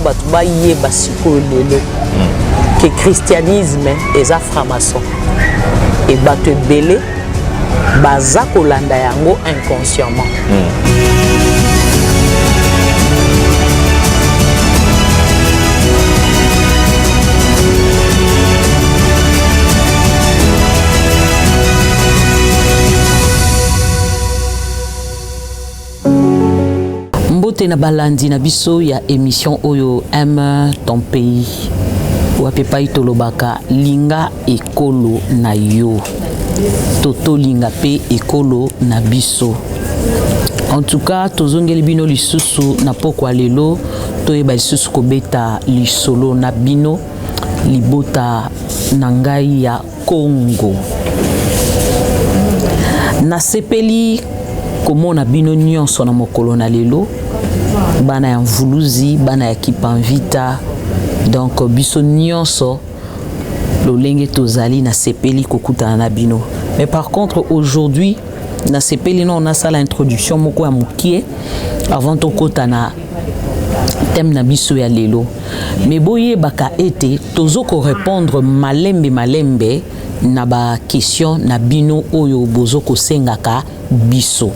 bato bayeba sikoyo lelo que christianisme eza franc-maçon et bato ebele baza kolanda yango inconsciemment. Mbote na balandi na biso ya émission oyo aime ton pays. Wapepa itolobaka linga ekolo na yo. Toto linga pe ekolo na biso. En tout cas, tozongeli bino lisusu na pokwa lelo, toyeba lisusu kobeta lisolo na bino libota na ngai ya Congo. Na sepeli komona bino nyonso na mokolo na lelo, bana ya mvuluzi, bana ya kipanvita, donc biso nyonso lolenge tozali na sepeli kokutana na bino. Mais par contre aujourd'hui na sepeli non on a ça l'introduction moko ya mukie avant tokota na thème na biso ya lelo. Mais boye baka ete tozoko répondre malembe na ba question na bino oyo bozoko sengaka biso.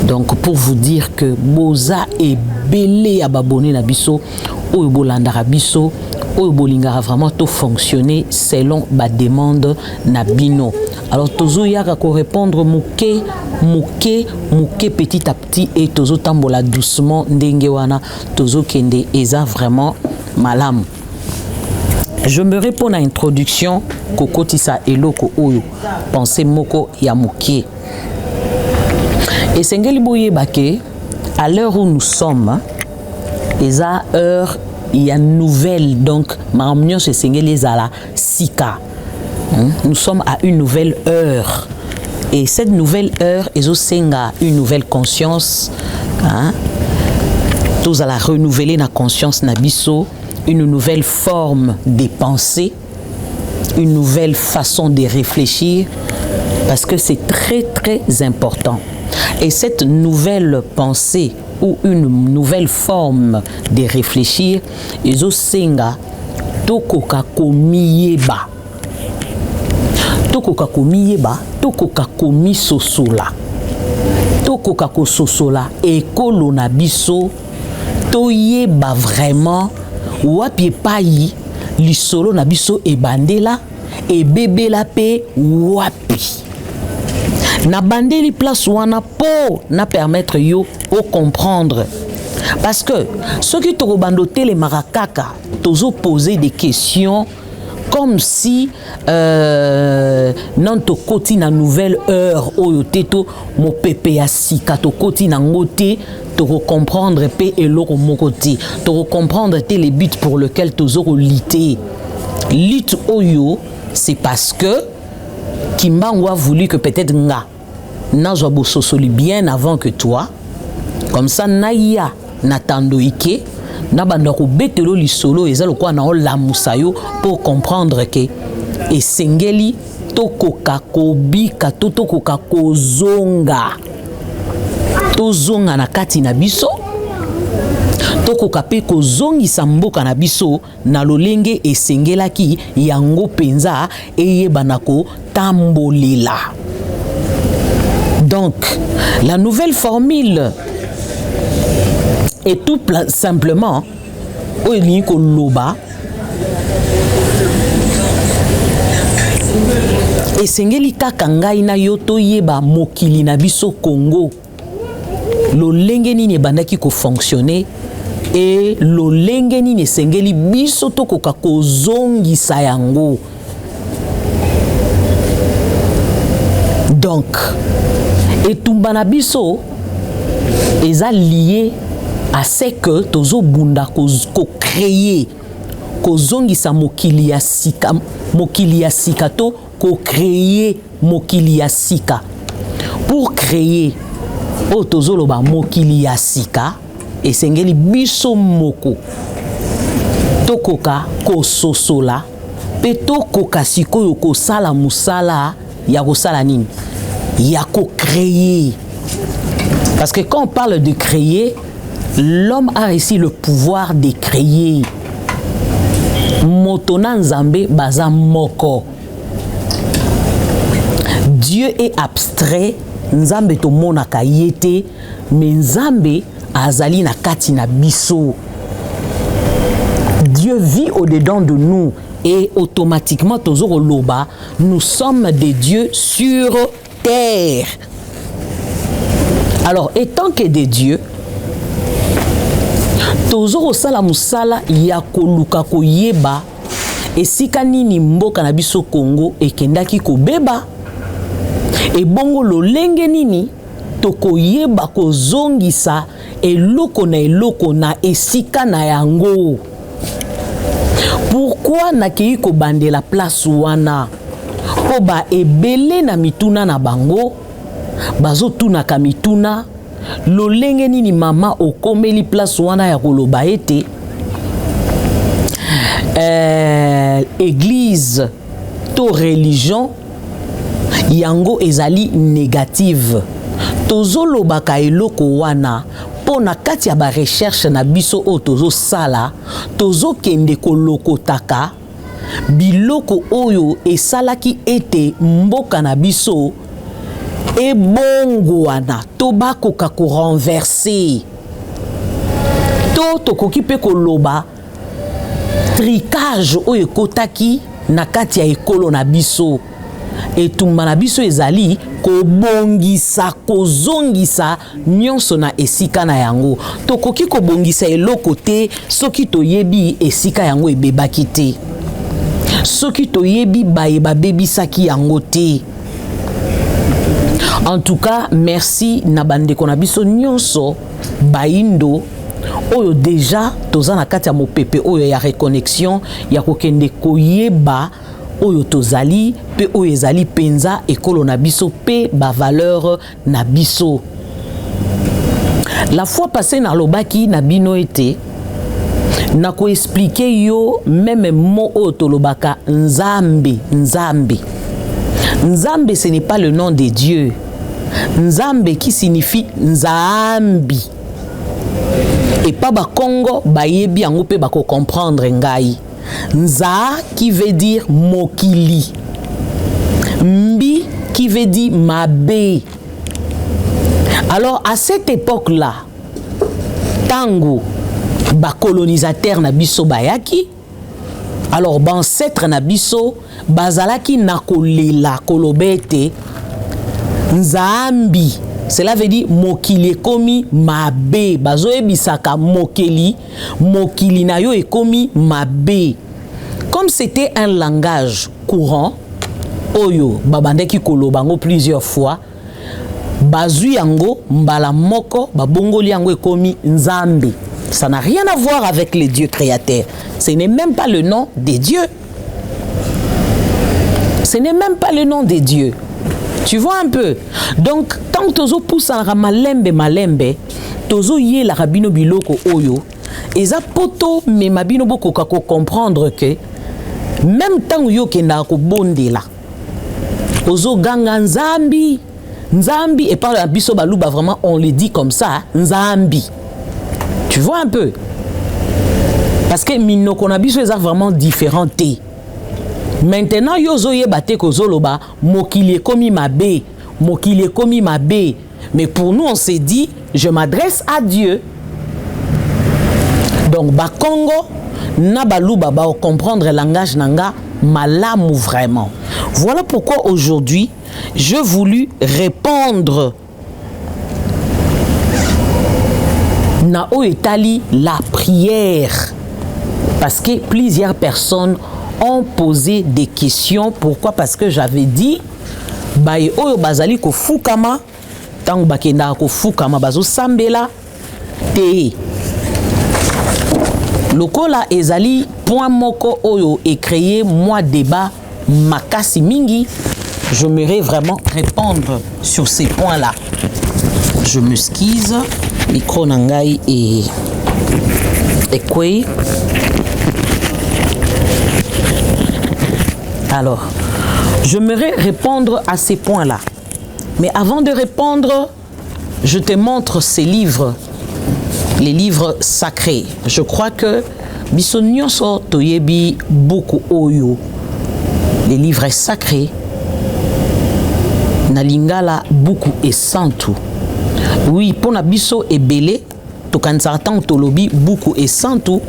Donc pour vous dire que boza et belé à babone na biso oyo bolandara biso oyo bolingara vraiment tout fonctionner selon ba demande na bino. Alors tozo yaka ko répondre muke petit à petit et tozo tambola doucement ndenge wana tozo kende eza vraiment malam. Je me réponds à introduction kokotisa eloko oyo pensez moko ya muke. Et sengeli boye bake à l'heure où nous sommes eza heure il y a nouvelle donc maramnyo se sengeli zala sika. Nous sommes à une nouvelle heure et cette nouvelle heure ezo senga une nouvelle conscience tous à la renouveler na conscience na biso, une nouvelle forme de pensée, une nouvelle façon de réfléchir parce que c'est très important. Et cette nouvelle pensée ou une nouvelle forme de réfléchir ezo senga tokoka komiyeba. Tokoka komiyeba, tokoka komi sosola. Tokoka ko sosola ekolo na biso toyeba vraiment wapi epai lisolo na biso ebandela ebebela pe wapi. Na bandeli place wana po na permettre yo au comprendre. Parce que ceux qui toko bandote les marakaka tozo poser des questions comme si non to koti na nouvelle heure oyo teto mo pepe ya sika to koti na ngote to comprendre pe eloko mokoti to comprendre te les buts pour lequel tozo lité lit oyo c'est parce que Kimbango a voulu que peut-être nga nazwa bososoli bien avant que toi comme ça naya natando ike na banda ko betelo lisolo ezalo kwa na la musayo pour comprendre que esengeli tokoka kobika tokoka kozonga tozonga na kati na biso tokoka pe kozongisa mboka na biso na lolenge esengelaki yango penza eyebana ko tambolela. Donc la nouvelle formule est tout simplement oyelingi koloba esengeli kaka ngai na yo toyeba mokili na biso Congo lolenge nini ebandaki ko fonctionner et lolenge nini esengeli biso tokoka kozongisa yango. Donc etumba na biso eza lié à ce que tozo bunda ko créer kozongisa mokili ya sika to ko créer mokili ya sika. Pour créer o tozo loba mokili ya sika esengeli biso moko tokoka ko sosola pe tokoka sikoyo ko sala musala ya ko sala nini ya ko créer. Parce que quand on parle de créer l'homme a réussi le pouvoir de créer. Motona nzambe baza moko. Dieu est abstrait, nzambe to monaka yete, mais nzambe azali na kati na biso. Dieu vit au-dedans de nous et automatiquement tozoro loba, nous sommes des dieux sur terre. Alors, étant que des dieux, tozoro sala musala ya koluka koyeba esika nini mboka na biso Congo ekendaki kobeba e bongo lolenge nini tokoyeba kozongisa eloko na esika na yango. Pourquoi nakei kobande la place wana? Po ba ebele na mituna na bango bazo tunaka mituna lolenge nini mama okomeli place wana ya koloba ete église to religion yango ezali négative. Tozolobaka eloko wana po na kati ya ba recherche na biso o tozo sala tozo kende kolokotaka biloko oyo esalaki ete mboka na biso e bongo wana to bakoka ko renverser to tokoki pe koloba tricage oyo ekotaki na kati ya ekolo na biso etumba na biso ezali kobongisa kozongisa nyonso na esika na yango. Tokoki kobongisa eloko te soki toyebi esika yango ebebaki te, soki toyebi bayeba bebisaki yango te. En tout cas, merci na bandeko na biso nyonso baindo oyo déjà toza na kati ya mopepe oyo ya reconnexion ya kokende koyeba oyo tozali pe oyo ezali penza ekolo na biso pe ba valeur na biso. La fois passée na lobaki na bino ete na ko expliquer yo même mot oyo tolobaka nzambe. Nzambe ce n'est pas le nom de Dieu. Nzambe qui signifie nzambi. Et pas ba Congo ba yebi yango pe ba ko comprendre ngai. Nza qui veut dire mokili. Mbi qui veut dire mabe. Alors à cette époque-là, tango ba colonisateur na biso bayaki. Alors ba ancêtre na biso bazalaki na kolela kolobete nzambi. Cela veut dire mokili ekomi mabe. Bazo ebisaka mokili na yo ekomi mabe. Comme c'était un langage courant, oyo babandeki kolobango plusieurs fois, bazu yango mbala moko babongoli yango ekomi nzambe. Ça n'a rien à voir avec les dieux créateurs. Ce n'est même pas le nom des dieux. Ce n'est même pas le nom des dieux. Tu vois un peu? Donc, tant que tozo pousse en malembe, tozo yé la rabino biloko oyo, eza poto me mabino boko kako comprendre que même tant yo kenda ko bonde la, ozo ganga nzambi, et par la biso baluba vraiment on le dit comme ça, nzambi. Tu vois un peu? Parce que minoko na biso eza vraiment différenté. Maintenant, yozo yebate kozoloba mokili komi mabe, mokili komi mabe. Mais pour nous, on s'est dit, je m'adresse à Dieu. Donc, ba Congo, na baluba ba comprendre le langage nanga malamu vraiment. Voilà pourquoi aujourd'hui, je voulu répondre na o etali la prière. Parce que plusieurs personnes ont posé des questions. Pourquoi? Parce que j'avais dit baye oyo bazali ko fukama tango bakenda ko fukama bazo sambela te lokola ezali point moko oyo et créer moi débat makasi mingi. J'aimerais vraiment répondre sur ces points là. Je m'excuse, micro nangai et quoi. Alors, j'aimerais répondre à ces points-là. Mais avant de répondre, je te montre ces livres les livres sacrés. Je crois que biso nyonso toyebi beaucoup oyo. Les livres sacrés na lingala beaucoup et santu. Oui, pona biso ebele to kanisa tant tolobi beaucoup et santu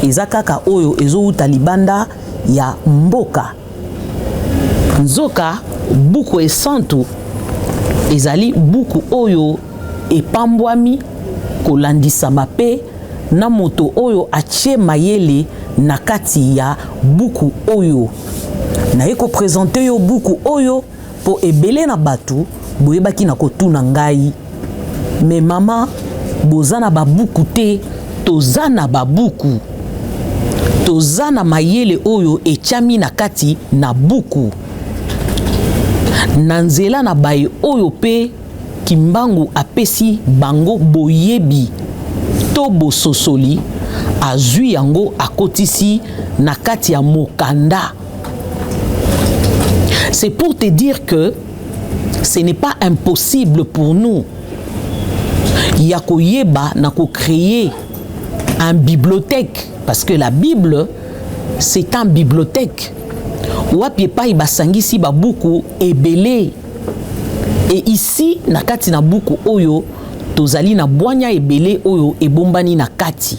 ezakaka oyo ezouta libanda ya mboka. Nzoka beaucoup et santu ezali beaucoup oyo epambwami kolandisama pe na moto oyo atie mayele na kati ya buku oyo na eko présenter yo buku oyo po ebele na batu boyebaki na kotuna ngai mais mama bozana babuku te tozana babuku tozana mayele oyo etiami na kati na buku na nzela na baye oyo pe kimbangu apesi bango boyebi to bososoli azui yango akotisi na kati ya mokanda. C'est pour te dire que ce n'est pas impossible pour nous ya koyeba na ko créer un bibliothèque parce que la Bible c'est un bibliothèque wapi pa ibasangisi ba buku ebele. Et ici na kati na buku oyo tozali na bwanya ebele oyo ebombani na kati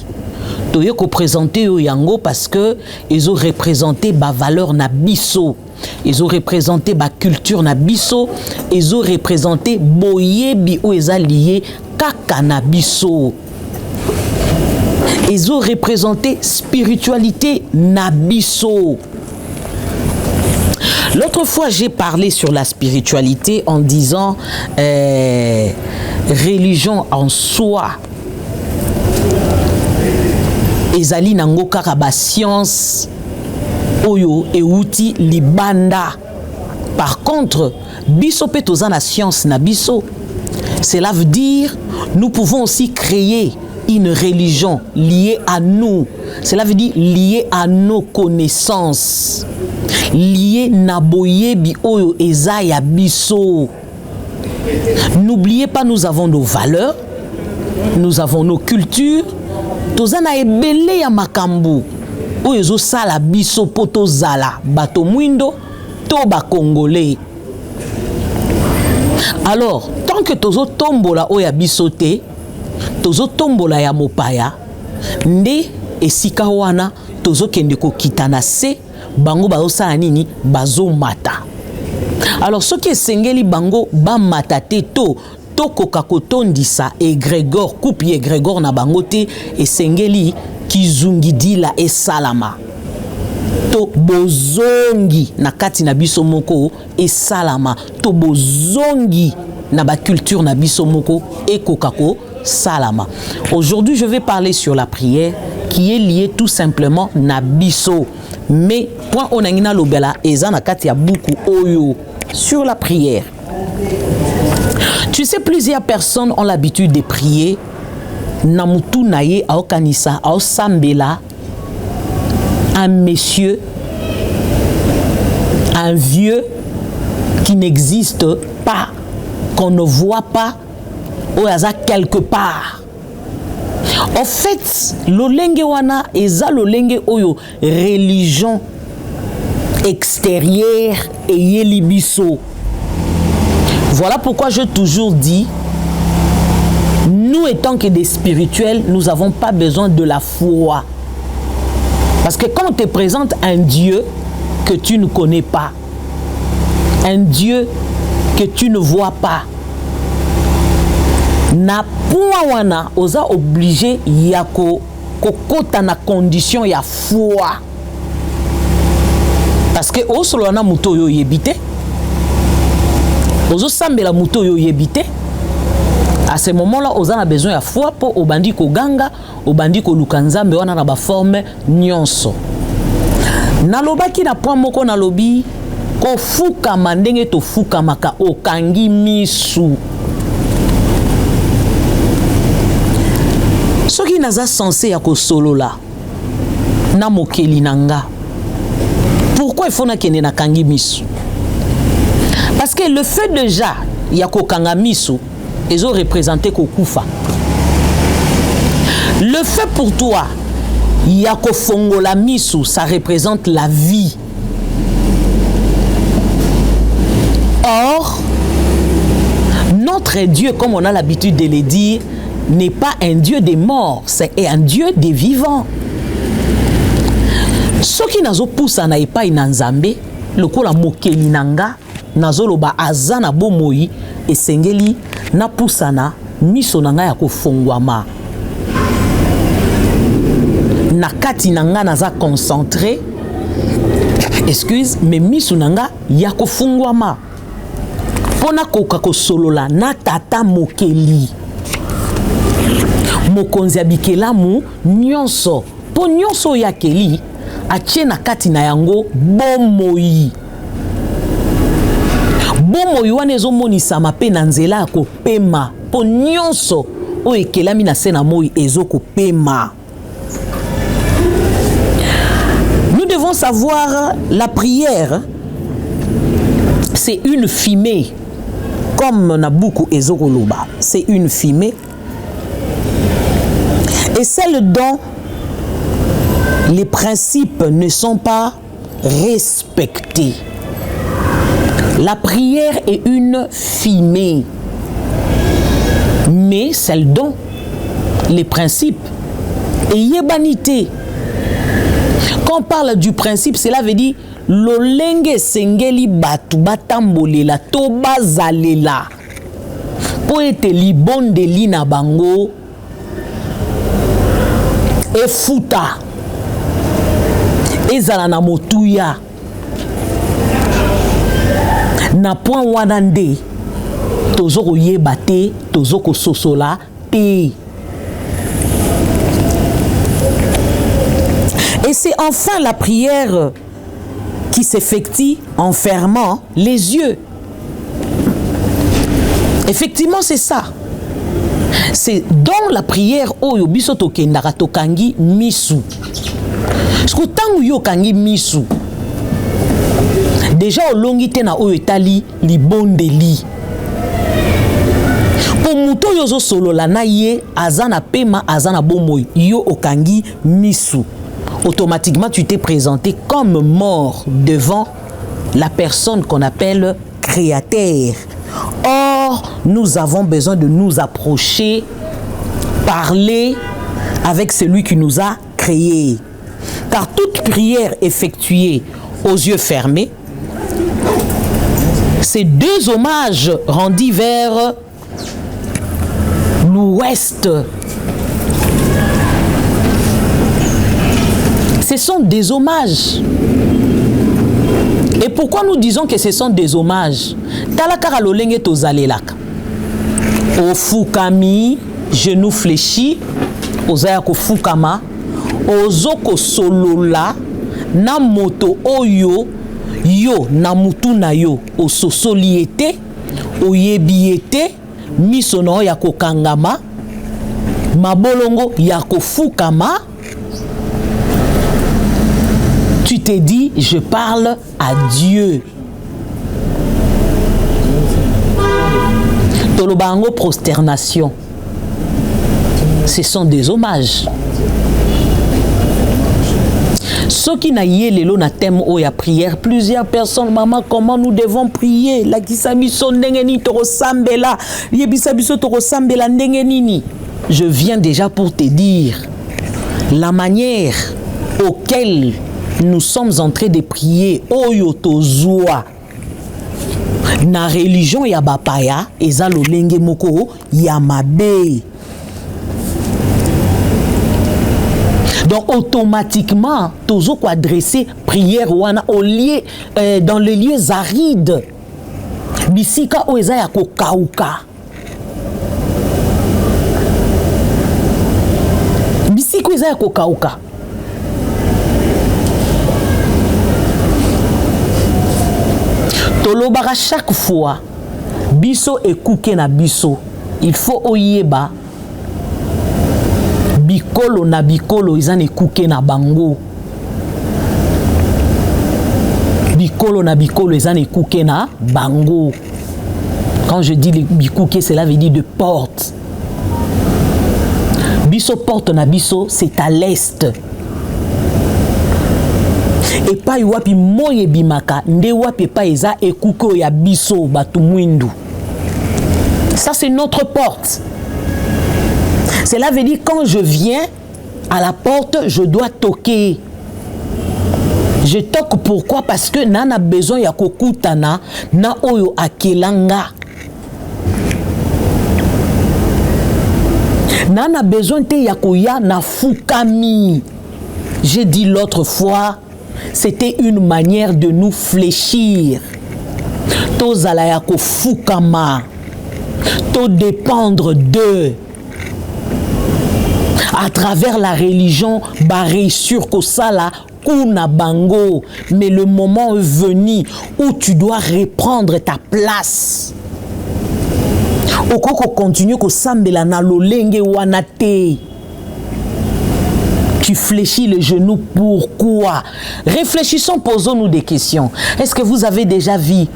toye ko présenter yo yango parce que ils ont représenté ba valeur na biso, ils ont représenté ba culture na biso, ils ont représenté boyebi o ezalié kaka na biso, ils ont représenté spiritualité na biso. L'autre fois, j'ai parlé sur la spiritualité en disant religion en soi. Ezali nango kaka science oyo euti libanda. Par contre, biso pe toza na science na biso. Cela veut dire nous pouvons aussi créer une religion liée à nous. Cela veut dire liée à nos connaissances. Lié na boyebi oyo eza ya biso. N'oubliez pas, nous avons nos valeurs, nous avons nos cultures. Tozana ebele ya makambu oyo ezo sala biso poto zala bato mwindo to ba congolais. Alors, tant que tozo tombola oya biso te, tozo tombola ya mopaya, nde esika wana tozo kende ko kitana se bango bazosala nini bazo mata. Alors ce qui est sengeli bango ba mata te to koka kotondisa egrégor coupe egrégor na bango te esengeli kizungidila esalama to bozongi na kati na biso moko esalama to bozongi na ba culture na biso moko ekokako salama. Aujourd'hui je vais parler sur la prière qui est liée tout simplement na biso. Mais point onangina lobela eza na kati ya buku oyo sur la prière. Tu sais, plusieurs personnes ont l'habitude de prier namutu naye ao kanisa ao sambela un monsieur, un vieux qui n'existe pas, qu'on ne voit pas ou aza quelque part. En fait, lolenge wana eza lolenge oyo religion extérieure et yelibiso. Voilà pourquoi je toujours dis, nous étant que des spirituels, nous n'avons pas besoin de la foi. Parce que quand on te présente un Dieu que tu ne connais pas, un Dieu que tu ne vois pas, na point wana oza obligé yako kokota na condition ya foi. Parce que osolo na muto yo yebite, ozo sambela muto yo yebite. À ce moment-là, on a besoin de foi pour obandi ko ganga, obandi ko lukanzambe wana na ba forme nyonso. Nalobaki na point moko nalobi ko fuka mandenge to fuka maka okangi misu. Ce qui naza censé ya ko solo la na mokeli nanga. Pourquoi il faut na kende na kangi misu? Parce que le fait déjà ya ko kanga misu ils ont représenté Kokufa. Le fait pour toi, Yako Fongola Misu, ça représente la vie. Or, notre Dieu, comme on a l'habitude de le dire, n'est pas un Dieu des morts, c'est un Dieu des vivants. Ce qui nazo poussa na epai na Nzambe, lokola mokeli nanga, nazo loba azana bomoi, esengeli na poussana, miso nanga ya kofongwama. Na kati nanga naza concentré, excuse, mais miso nanga ya kofongwama. Pona koka kosolola na tata mokeli. Mokonzi abikelamu nyonso. Po nyonso ya keli, atie na kati na yango bomoi. Bomoi wana ezomonisama pe na nzela ya kopema. Po nyonso oyo ekelami na se na moi ezokopema. Nous devons savoir la prière, c'est une fumée. Comme Nabucco et Zogoloba, c'est une fumée. Et celle dont les principes ne sont pas respectés. La prière est une fumée. Mais celle dont les principes et yébanité. Quand on parle du principe, cela veut dire lolenge sengeli batu batambolela to bazalela po ete libondeli na bango efuta ezala na motuya na point wana nde tozo koyeba te tozo kososola te. Et c'est enfin la prière qui s'effectue en fermant les yeux. Effectivement, c'est ça. C'est dans la prière oyo biso tokendaka tokangi misu. Parce tangu yo kangi misu. Déjà olongi te na oyo etali libondeli. Po muto yozo solola na ye azana pema azana bomoi yo okangi misu. Automatiquement, tu t'es présenté comme mort devant la personne qu'on appelle créateur. Or, nous avons besoin de nous approcher, parler avec celui qui nous a créés. Car toute prière effectuée aux yeux fermés, c'est deux hommages rendus vers l'ouest. Ce sont des hommages. Et pourquoi nous disons que ce sont des hommages? Talakara lolenge tozalelaka. Ofukami, genou fléchi, ozaya ko fukama, ozoko solola, na moto oyo, yo na mutu na yo, ososoliete, oyebiete, misono ya ko kangama, mabolongo ya ko fukama. Tu t'es dit, je parle à Dieu. Tolobango prosternation. Ce sont des hommages. Ceux qui n'aillent lelo na thème ou ya prière, plusieurs personnes, maman, comment nous devons prier? La kisabiso ndengeni toro sambela, yebisabiso toro sambela ndengenini. Je viens déjà pour te dire la manière auquel nous sommes en train de prier oyo tozwa na religion ya bapaya eza lolenge moko ya mabe. Donc automatiquement tozo ko adresser prière wana au lieu dans les lieux arides bisika o eza ya kokauka, bisika eza ya kokauka. Tolobara chaque fois biso ekuke na biso, il faut oyeba bikolo na bikolo izan ekuke na bango, bikolo na bikolo izan ekuke na bango. Quand je dis bikuke, cela veut dire de porte. biso porte na biso c'est à l'est. Et pas wapi moye bimaka nde wapi pa eza ekuko ya biso batu mwindu. Ça c'est notre porte. Cela veut dire quand je viens à la porte, je dois toquer. Je toque pourquoi? Parce que nana besoin ya kokutana na oyo akelanga. Nana besoin te ya koya na fukami. J'ai dit l'autre fois, c'était une manière de nous fléchir. Tozala ya ko fukama. To dépendre d'eux. À travers la religion, barré sur Kosala, Kuna Bango. Mais le moment est venu où tu dois reprendre ta place. Okoko continue Kosambela na lolenge wanate. Tu fléchis les genoux, pourquoi? Réfléchissons, posons-nous des questions. Est-ce que vous avez déjà vu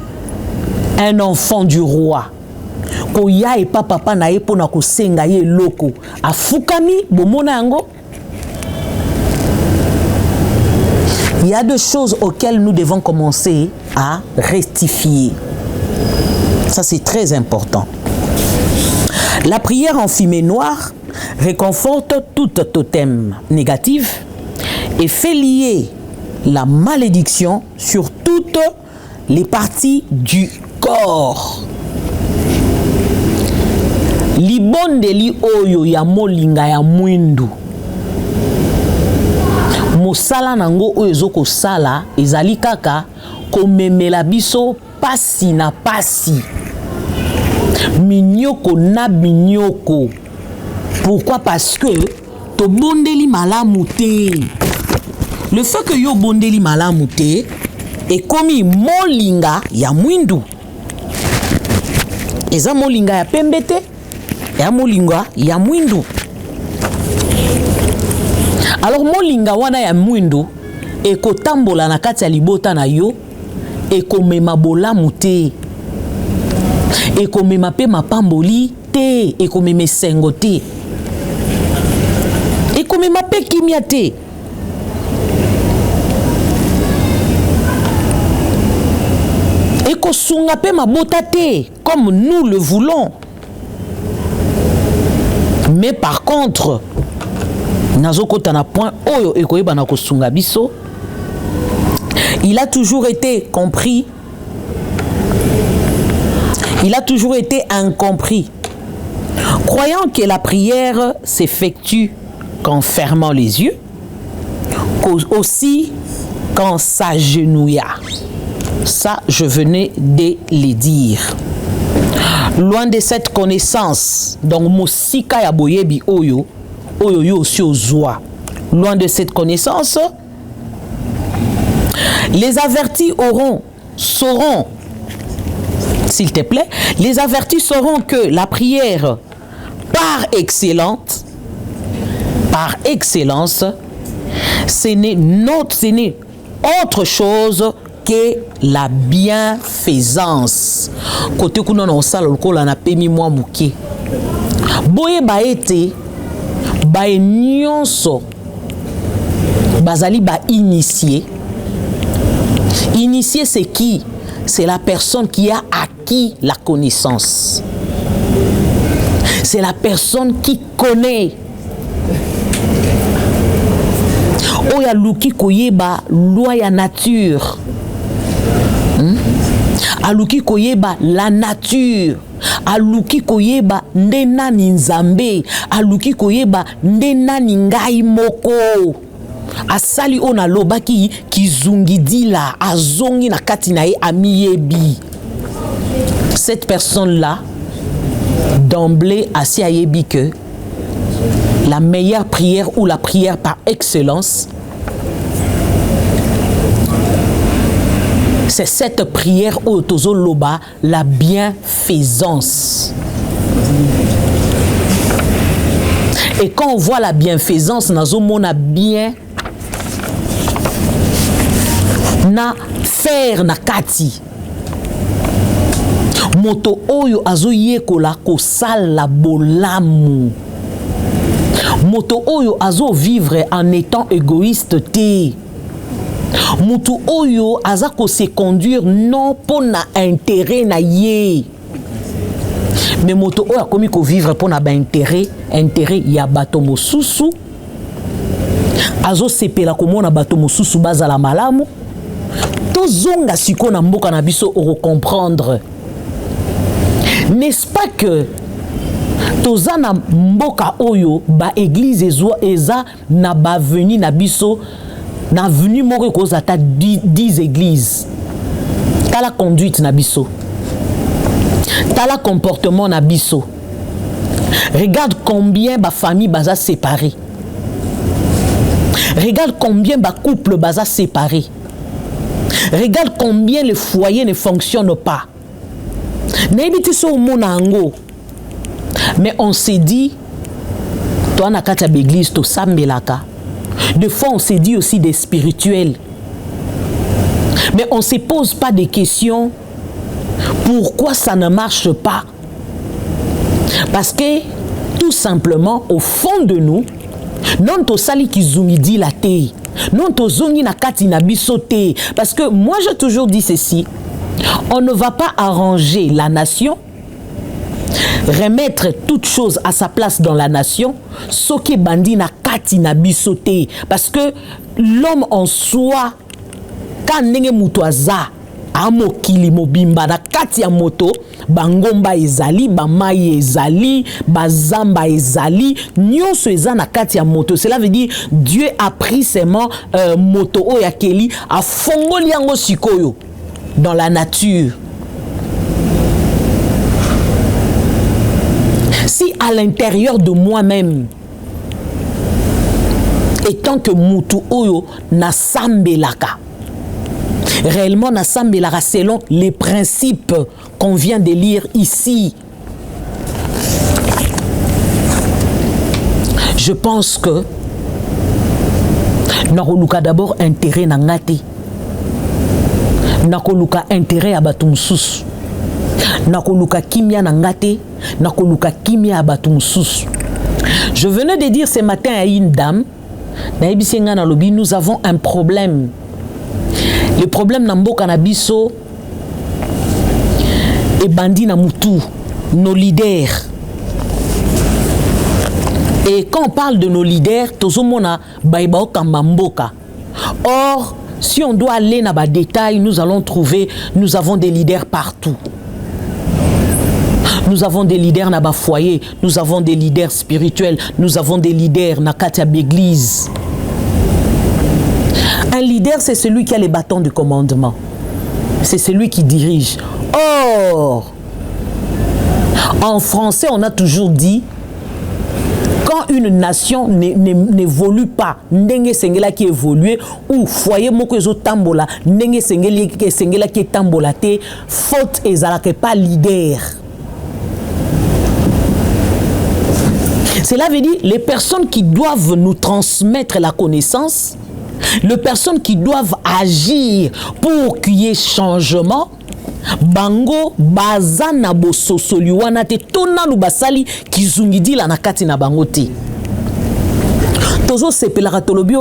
un enfant du roi? Koya et papa na epo na kosenga ye loko afukami bomona yango. Il y a deux choses auxquelles nous devons commencer à rectifier. Ça c'est très important. La prière en fumée noire réconforte toute totem négatif et fait lier la malédiction sur toutes les parties du corps. Libondeli oyo ya molinga ya mwindu. Mosala nango oyo zoko sala ezali kaka komemela biso pasi na pasi. Minyoko na minyoko. Pourquoi? Parce que to bondeli malamu te. Le fait que yo bondeli malamu te est commis molinga ya mwindu. Eza molinga ya pembe te. Ya molinga ya mwindu. Alors molinga wana ya mwindu ekotambola na kati ya libota na yo ekomema bolamu te. Ekomema pe mapamboli te, ekomema sengo te. Ekomema pe kimia te. Ekosunga pe mabota te comme nous le voulons. Mais par contre, nazokota na point oyo ekoyeba na kosunga biso, il a toujours été compris. Il a toujours été incompris. Croyant que la prière s'effectue qu'en fermant les yeux, aussi qu'en s'agenouillant. Ça, je venais de le dire. Loin de cette connaissance, donc Mosika ya boyebi oyo, oyo yo aussi ozoa. Loin de cette connaissance, les avertis sauront, s'il te plaît, les avertis sauront que la prière par excellence, ce n'est autre chose que la bienfaisance. Côté kuna na osala lokola na pemi mwa muke. Boye ba ete ba nyonso bazali ba initié. Initié c'est qui? C'est la personne qui a acquis la connaissance. C'est la personne qui connaît. Oya luki koyeba loi ya nature. Aluki koyeba la nature. Aluki koyeba nde nani nzambe. Aluki koyeba nde nani ngai moko. Asali ona lobaki kizungidila azongi na kati na ye amiyebi. Cette personne-là, d'emblée, asi ayebi que la meilleure prière ou la prière par excellence, c'est cette prière au tozo loba, la bienfaisance. Et quand on voit la bienfaisance, nazo mona bien na faire na kati. Moto oyo azo yekola kosala bolamu. moto oyo azo vivre en étant égoïste te. Mutu oyo azako se conduire non pour na intérêt na ye. Mais moto oyo akomi ko vivre pour na ba intérêt ya bato mosusu. Azo sepela komona bato mosusu bazala malamu. Tozonga siko na mboka na biso oko comprendre. N'est-ce pas que toza na mboka oyo ba église eza na ba veni na biso na venu moko cause ata 10 églises. Tala conduite na biso. Tala comportement na biso. Regarde combien ba famille baza séparée. Regarde combien ba couple baza séparés. Regarde combien le foyer ne fonctionne pas. N'habite so monango. Mais on s'est dit, toi na kata l'église to sambelaka. De fois on s'est dit aussi des spirituels. Mais on ne se pose pas de questions. Pourquoi ça ne marche pas? Parce que tout simplement au fond de nous, non to sali kizungi di la te. Non to zongi na kati na biso te. Parce que moi j'ai toujours dit ceci. On ne va pas arranger la nation, remettre toute chose à sa place dans la nation, soki bandi na kati na biso te. Parce que l'homme en soi, quand nenge mutoaza, amokili mobimba na kati ya moto, bangomba ezali, bamai ezali, bazamba ezali, nyonso eza na kati ya moto. Cela veut dire Dieu a pris seulement moto oyakeli a fongoli yango sikoyo dans la nature. Si à l'intérieur de moi-même, étant que mutu oyo na sambelaka, réellement na sambelaka selon les principes qu'on vient de lire ici, je pense que nakoluka d'abord intérêt na ngate, nakoluka intérêt à batu mususu, nakoluka kimia na ngate, nakoluka kimia à batu mususu. Je venais de dire ce matin à une dame, nous avons un problème. Le problème na mboka na biso et bandi na mutu, nos leaders. Et quand on parle de nos leaders, tozomona baibao kambamboka. Or, si on doit aller dans les détails, nous allons trouver, nous avons des leaders partout. Nous avons des leaders dans le foyer, nous avons des leaders spirituels, nous avons des leaders dans la église. Un leader, c'est celui qui a les bâtons de commandement. C'est celui qui dirige. Or, en français, on a toujours dit, quand une nation n'évolue pas, ndenge sengela qui évolue, ou foyer moko ezo tambola, ndenge sengela qui tambola te, faute ezalake pas leader. Cela veut dire les personnes qui doivent nous transmettre la connaissance, les personnes qui doivent agir pour qu'il y ait changement, bango baza na bososoli wana te tona lu basali kizungidi la nakati na bango te. Tozo sepelaka tolobi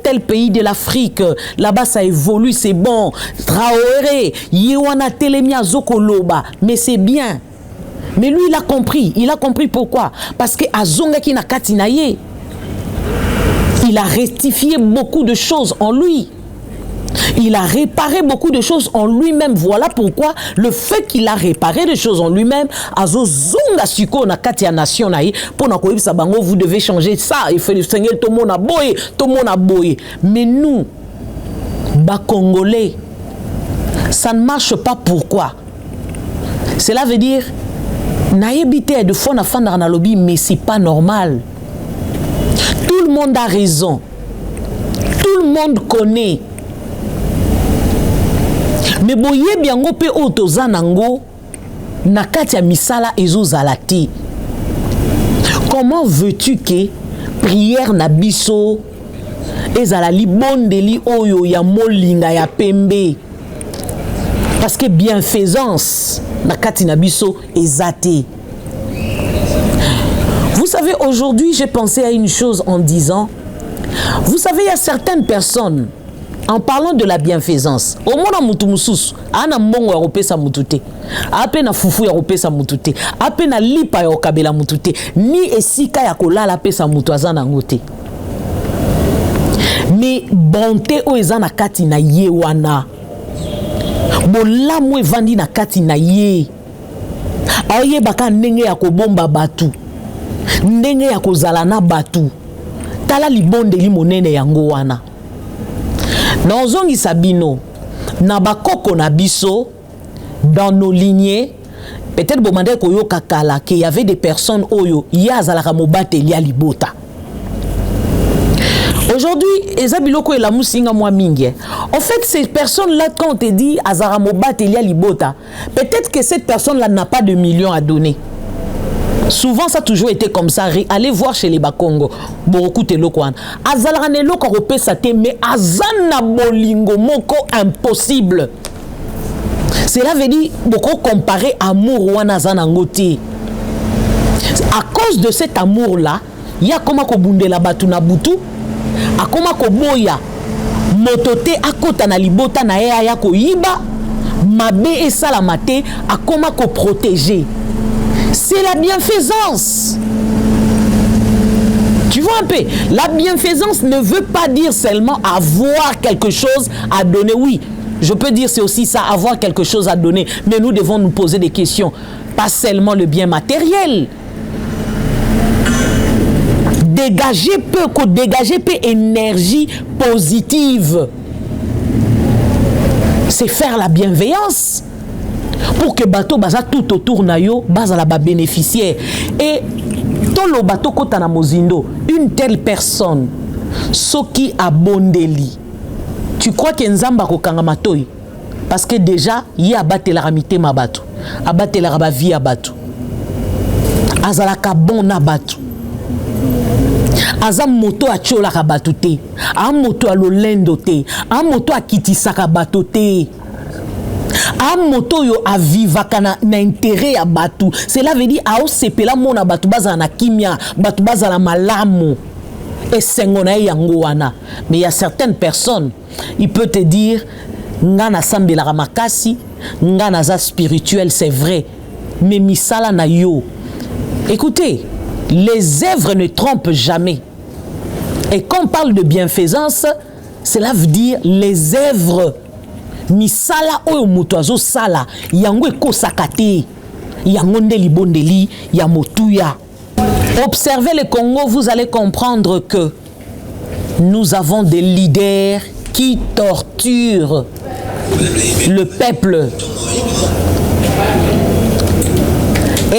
tel pays de l'Afrique, là-bas ça évolue, c'est bon. Traoré, yewana telemia zokoloba, mais c'est bien. Mais lui, il a compris pourquoi. Parce que azonga ki na kati na ye, il a rectifié beaucoup de choses en lui. Il a réparé beaucoup de choses en lui-même. Voilà pourquoi le fait qu'il a réparé des choses en lui-même, azozonga siko na kati ya nation na ye, pour na koyebisa bango vous devez changer ça. Il fait le Seigneur tout le monde a boyé. Mais nous, bas Congolais, ça ne marche pas. Pourquoi? Cela veut dire naïbité de fond à fin dans lobby, mais c'est pas normal. Tout le monde a raison. Tout le monde connaît. Mais boye biango pe otoza nango nakati ya misala ezozalati. Comment veux-tu que prière na biso ezala libondeli oyo ya molinga ya pembe? Parce que bienfaisance nakati na biso ezate. Vous savez savez, aujourd'hui, j'ai pensé à une chose en disant, vous savez, il y a certaines personnes, en parlant de la bienfaisance, au monde en mutumoussous, ana mbongo ya kopesa mutute, ape na fufu ya kopesa mutute, ape na lipa ya okabela mutute, ni esika ya kolala pesa mutu aza nango te. Mais bonté o eza na kati na ye wana. Bolamu evandi na kati na ye. Aye baka ndenge ya kobomba batu. Ndenge ya kozala na batu. Tala libondeli monene yango wana. Na ozongisa bino na bakoko na biso dans nos lignées, peut-être bomande koyoka kala qu'il y avait des personnes oyo ya azalaka mobateli ya libota. Aujourd'hui, ezabiloko et la musinga moi mingi. En fait, ces personnes-là, quand on te dit azara mobateli ya libota, peut-être que cette personne-là n'a pas de millions à donner. Souvent, ça a toujours été comme ça. Allez voir chez les Bakongo. Beaucoup de lokwan. Azalane loko rope sate, mais azana bolingo moko impossible. Cela veut dire beaucoup comparer amour wana azana ngoti. À cause de cet amour-là, il y a comment ko bundela batu na butu, a comment ko boya motote akota na libota na ya ko yiba, mabe et salamate, a comment ko protéger. C'est la bienfaisance. Tu vois un peu, la bienfaisance ne veut pas dire seulement avoir quelque chose à donner. Oui, je peux dire c'est aussi ça, avoir quelque chose à donner. Mais nous devons nous poser des questions. Pas seulement le bien matériel. Dégager peu énergie positive. C'est faire la bienveillance. Pour que bateau baza tout autour na yo baza la ba bénéficiaire et ton le bateau kota na mozindo une telle personne soki abondeli tu crois que nzamba ko kanga matoi parce que déjà y abatela ramité ma bateau abatela ba vie a bateau azalaka bon na bateau azam moto a chola ka bateau te a moto a lolendo te a moto a kitisaka bateau te. A moto yo a vivaka na intérêt à batu. Cela veut dire a osepela mona batu baza na kimia, batu baza la malamu. Et sengona yango wana. Mais il y a certaines personnes, il peut te dire ngana sambela ramakasi, ngana za spirituel, c'est vrai. Mais misala na yo. Écoutez, les œuvres ne trompent jamais. Et quand on parle de bienfaisance, cela veut dire les œuvres misala oyo mutu azo sala yango ekosaka te yango nde libondeli ya motuya. Observez le Congo, vous allez comprendre que nous avons des leaders qui torturent le peuple.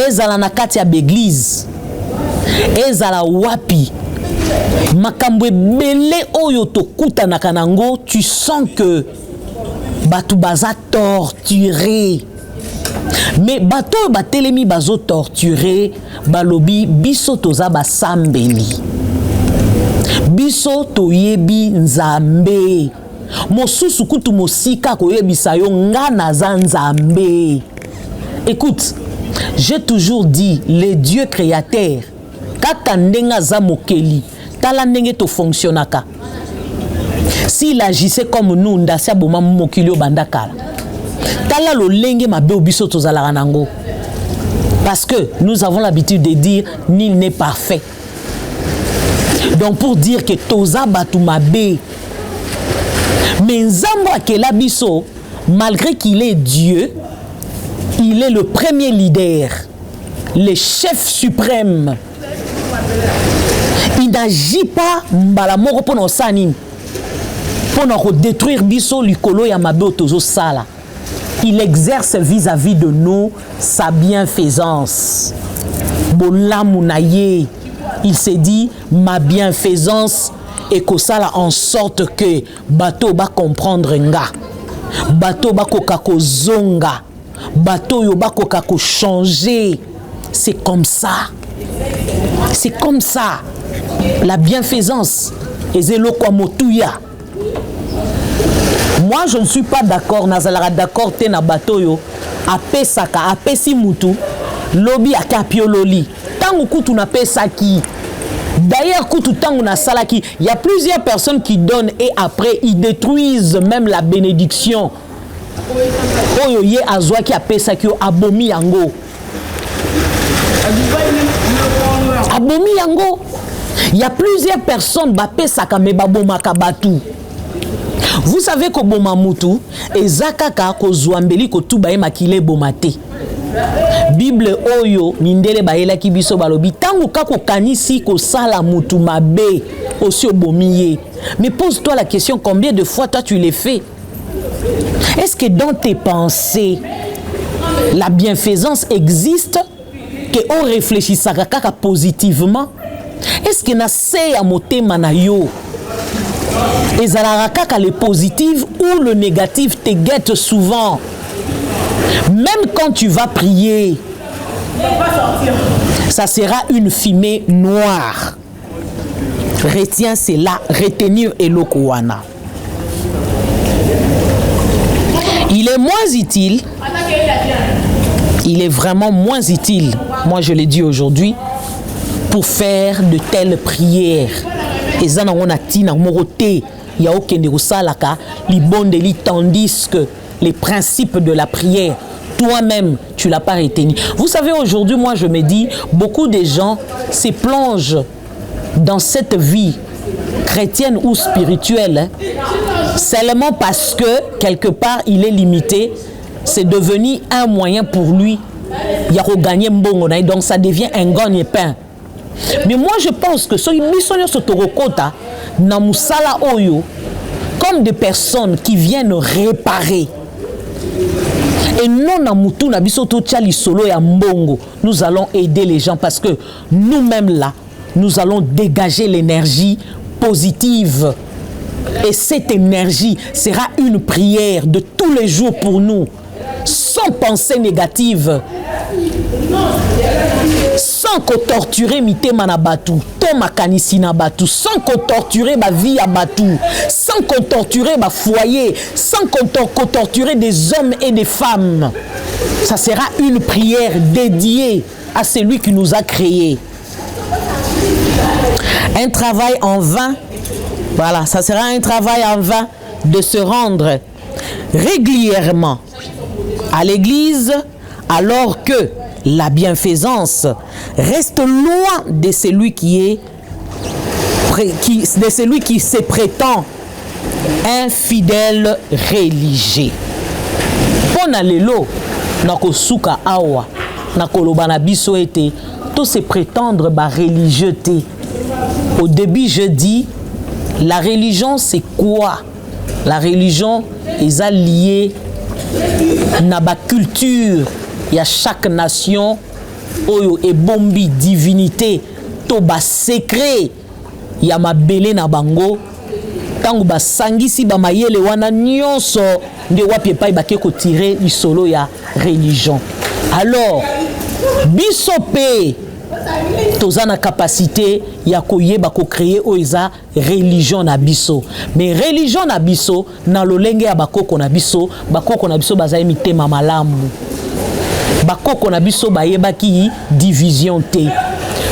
Ezala na kati ya l'église, ezala wapi makambo ebele oyo tokutanaka nango, tu sens que batu baza torturé. Mais bato batelemi bazo torturé, balobi biso toza basambeli. Biso toyebi nzambe. Mosusu kutu mosika koyebisa yo ngana za nzambe. Écoute, j'ai toujours dit les dieux créateurs kaka ndenga za mokeli tala ndenge to fonctionnaka. S'il agissait comme nous, ndasia boma mokilio bandakala. Tala lo lenge mabe obiso tozala nango. Parce que nous avons l'habitude de dire nul n'est parfait. Donc pour dire que toza batu mabe. Mais nzambo akela biso, malgré qu'il est Dieu, il est le premier leader, le chef suprême. Il n'agit pas mbalamoko pour nos sanines. Pour détruire biso likolo ya mabe tozo sala. Il exerce vis-à-vis de nous sa bienfaisance. Bolamu na ye. Il s'est dit ma bienfaisance et que ça en sorte que bateau va comprendre nga. Bateau va kokako zonga. Bateau yo ba kokako changer. C'est comme ça. C'est comme ça. La bienfaisance. Ezelo kwa motuya. Moi, je ne suis pas d'accord. Nazalara d'accord te na bateau yo. Apesaka, apesi mutu. Lobi akapiololi. Ta tango kutu na pesaki. D'ailleurs, kutu tango na salaki, il y a plusieurs personnes qui donnent et après ils détruisent même la bénédiction. Oyo ye azwaki a pesaki abomi yango. Abomi yango. Il y a plusieurs personnes ba pesaka me babomaka batu. Vous savez que bomamutu ezakaka ko zwambeli ko tuba makile bomate. Bible oyo mindele baela ki biso balobi tango kako kanisi ko sala mutu mabe aussi obomiye. Mais pose-toi la question, combien de fois toi tu l'as fait? Est-ce que dans tes pensées la bienfaisance existe, que on réfléchisse à kaka positivement? Est-ce que na se ya motema na yo ezalaka kaka le positif ou le négatif te guette souvent? Même quand tu vas prier, ça sera une fumée noire. Retiens cela, retenir Elokowana. Il est moins utile, il est vraiment moins utile, moi je l'ai dit aujourd'hui, pour faire de telles prières. Et ça, on a dit, il y a aucun de tandis que les principes de la prière, toi-même, tu ne l'as pas retenu. Vous savez, aujourd'hui, moi, je me dis, beaucoup de gens se plongent dans cette vie chrétienne ou spirituelle, seulement parce que, quelque part, il est limité. C'est devenu un moyen pour lui. Il y a gagné mbongo, donc ça devient un gagne-pain. Mais moi, je pense que ce comme des personnes qui viennent réparer. Et non, nous allons aider les gens parce que nous-mêmes là, nous allons dégager l'énergie positive. Et cette énergie sera une prière de tous les jours pour nous, sans pensée négative. Sans qu'on torture mitema na batu, toma kanisi na batu, sans qu'on torture ma vie à batu, sans qu'on torture ma foyer, sans qu'on torture des hommes et des femmes. Ça sera une prière dédiée à celui qui nous a créés. Un travail en vain, voilà, ça sera un travail en vain de se rendre régulièrement à l'église alors que la bienfaisance reste loin de celui qui se prétend un fidèle religieux. Pona lelo nako suka awa nako lobana biso ete to se prétendre ba religieuté. Au début je dis la religion c'est quoi? La religion est liée na ba culture. Il y a chaque nation oyo e bombi divinité to ba secret ya mabele na bango tango ba sangisi ba mayele wana nyonso nde wapi epai bake ko tirer isolo ya religion. Alors biso pe toza na capacité ya koyeba ko créer oiza religion na biso, mais religion na biso na lolenge ya bakoko na biso bazali mitema malamu. Bakoko na biso bayeba ki division te.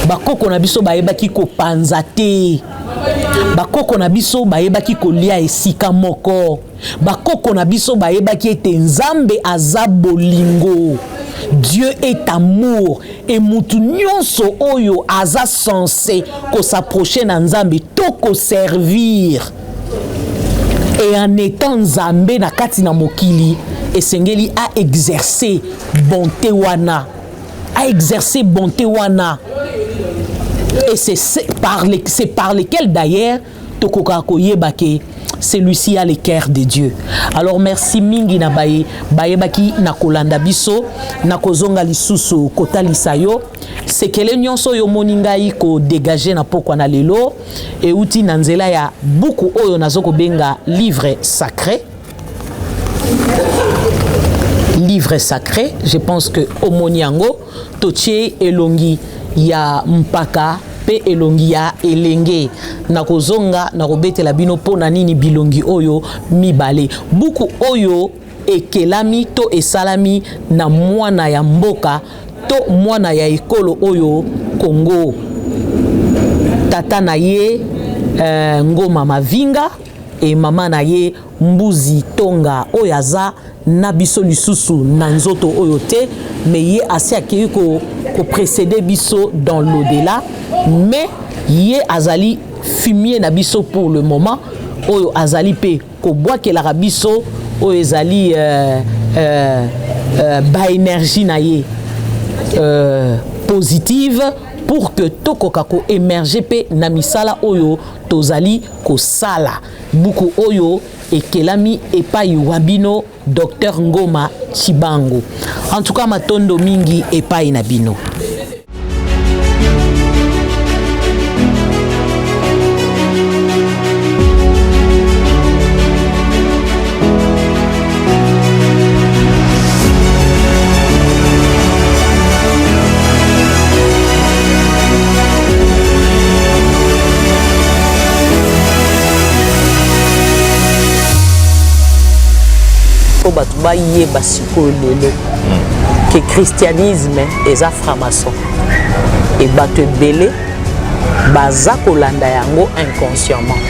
Bakoko na biso bayeba ki ko panza te. Bakoko na biso bayeba ki ko lia esika moko. Bakoko na biso bayeba ki ete nzambe aza bolingo. Dieu est amour et mutu nyonso oyo aza censé ko s'approcher na nzambe to ko servir. Et en étant nzambe na kati na mokili esengeli a exercer bonté wana, a exercer bonté wana. Et c'est par lesquels d'ailleurs tokoka koyeba ke celui-ci a le cœur de Dieu. Alors merci mingi na bayebaki na kolanda biso na kozonga lisusu kotalisa yo sekele nyonso yo moningai ko dégager na pokwa na lelo et uti na nzela ya buku oyo nazoko benga livre sacré. Livre sacré, je pense que omoniango toche elongi ya mpaka pe elongi ya elenge nakozonga nakobetela bino pona nini bilongi oyo mibale buku oyo ekelami to esalami na mwana ya mboka to mwana ya ekolo oyo Congo tata na ye Ngoma Mavinga et mama na ye Mbuzi Tonga oyaza na biso lisusu na nzoto oyo te mais ye asi akei ko précéder biso dans l'au-delà mais ye azali fumier na biso pour le moment oyo azali pe ko boakelaka biso oyo ezali ba énergie na ye positive pour que tokoka ko émerger pe na misala oyo tozali ko sala buku oyo ekelami epai wabino Dr Ngoma Chibango. En tout cas matondo mingi epai na bino. Batuba yé basiko lelo que christianisme est franc-maçon et batu belé baza kolanda yango inconsciemment